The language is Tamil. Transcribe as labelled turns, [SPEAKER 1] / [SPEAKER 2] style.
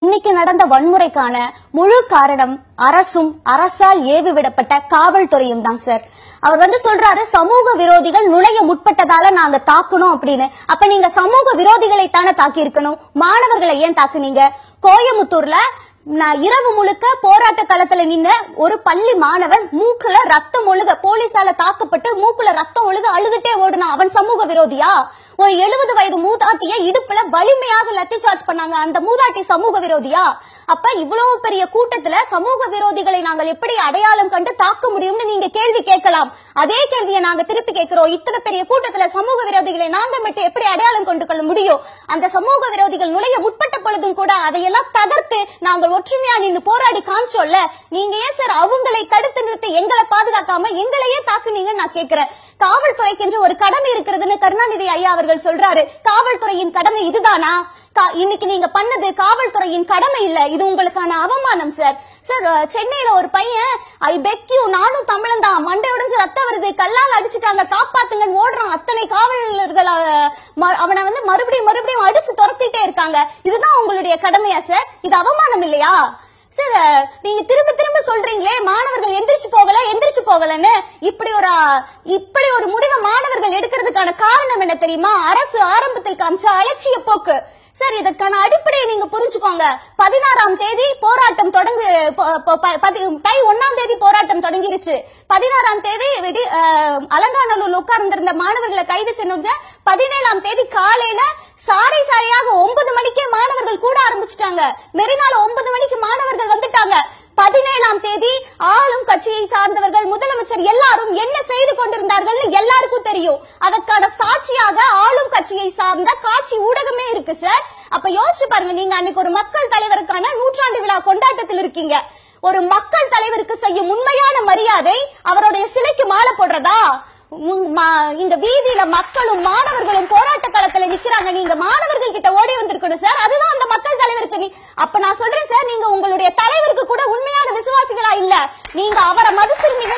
[SPEAKER 1] இன்னைக்கு நடந்த வன்முறைக்கான முழு காரணம் அரசும் அரசால் ஏவி விடப்பட்ட காவல்துறையும் தான் சார். அவர் சொல்றாரு சமூக விரோதிகள் நுழைய முற்பட்டதால நாங்க தாக்கணும் அப்படின்னு. அப்ப நீங்க சமூக விரோதிகளை தானே தாக்கி இருக்கணும், மாணவர்களை ஏன் தாக்குனீங்க? கோயமுத்தூர்ல இரவு முழுக்க போராட்ட களத்துல நின்ன ஒரு பள்ளி மாணவன் மூக்குல ரத்தம் ஒழுக போலீசால தாக்கப்பட்டு மூக்குல ரத்தம் ஒழுக அழுதுட்டே ஓடுனா அவன் சமூக விரோதியா? ஒரு 70 வயது மூதாட்டிய இடுப்புல வலிமையாக லத்தி சார்ஜ் பண்ணாங்க, அந்த மூதாட்டி சமூக விரோதியா? அப்ப இவ்வளவு பெரிய கூட்டத்துல சமூக விரோதிகளை நாங்கள் எப்படி அடையாளம் கண்டு தாக்க முடியும்னு நீங்க கேள்வி கேட்கலாம். அதே கேள்வியை நாங்க திருப்பி கேட்கிறோம். இத்தனை பெரிய கூட்டத்துல சமூக விரோதிகளை நாங்க மட்டும் எப்படி அடையாளம் கொண்டு கொள்ள முடியும்? அந்த சமூக விரோதிகள் நுழைய முற்பட்ட பொழுதும் கூட அதையெல்லாம் தகர்த்து நாங்கள் ஒற்றுமையா நின்று போராடி காமிச்சோம்ல. நீங்க ஏன் சார் அவங்களை தடுத்து நிறுத்தி எங்களை பாதுகாக்காம எங்களையே தாக்குனீங்கன்னு நான் கேட்கிறேன். காவல்துறைக்கு என்று ஒரு கடமை இருக்கிறதுன்னு கருணாநிதி ஐயா அவர்கள் சொல்றாரு. காவல்துறையின் கடமை இதுதானா? இன்னைக்கு நீங்க பண்ணது காவல்துறையின் கடமை இல்ல, இது உங்களுக்கான அவமானம் சார். சார், சென்னையில ஒரு பையன் ஐ பெக் யூ நானும் தமிழன் தான், மண்டை உடைஞ்சு ரத்தம் வருது, கல்லால் அடிச்சுட்டாங்க, காப்பாத்துங்கன்னு ஓடுறான். அத்தனை காவலர்கள் அவனை மறுபடியும் அடிச்சு துரத்திட்டே இருக்காங்க. இதுதான் உங்களுடைய கடமையா சார்? இது அவமானம் இல்லையா சார்? நீங்க திரும்ப சொல்றீங்களே மாணவர்கள் எந்திரிச்சு போகலன்னு. இப்படி ஒரு முடிவை மாணவர்கள் எடுக்கிறதுக்கான காரணம் என்ன தெரியுமா? அரசு ஆரம்பத்தில் காமிச்ச அலட்சிய போக்கு சார். இதற்கான அடிப்படையை நீங்க புரிஞ்சுக்கோங்க. 16ஆம் தேதி போராட்டம் தை 1ஆம் தேதி போராட்டம் தொடங்கிருச்சு. 16ஆம் தேதி அலங்காநல்லூர்ல உட்கார்ந்திருந்த மாணவர்களை கைது செஞ்சு 17ஆம் தேதி காலையில சாரையாக 9 மணிக்கே மாணவர்கள் கூட ஆரம்பிச்சுட்டாங்க. மெரினால 9 மணிக்கு மாணவர்கள் வந்துட்டாங்க. 17ஆம் தேதி ஆளும் கட்சியை சார்ந்தவர்கள், முதலமைச்சர் எல்லாரும் என்ன செய்து கொண்டிருந்தார்கள் எல்லாருக்கும் தெரியும். அதற்கான சாட்சியாக ஆளும் கட்சியை சார்ந்த காட்சி ஊடகமே இருக்கு சார். அப்ப யோசிச்சு பாருங்க, நீங்க அன்னைக்கு ஒரு மக்கள் தலைவருக்கான 100ஆண்டு விழா கொண்டாட்டத்தில் இருக்கீங்க. ஒரு மக்கள் தலைவருக்கு செய்யும் உண்மையான மரியாதை அவருடைய சிலைக்கு மாலை போடுறதா? இங்க வீதியில மக்களும் மாணவர்களும் போராட்ட களத்துல நிக்கிறாங்க, நீங்க மாணவர்கள் கிட்ட ஓடி வந்திருக்கணும் சார். அதுதான் அந்த மக்கள் தலைவருக்கு. அப்ப நான் சொல்றேன் சார், நீங்க உங்களுடைய தலைவருக்கு கூட உண்மையான விசுவாசிகளா இல்ல. நீங்க அவரை மதிச்சிருந்தீங்க.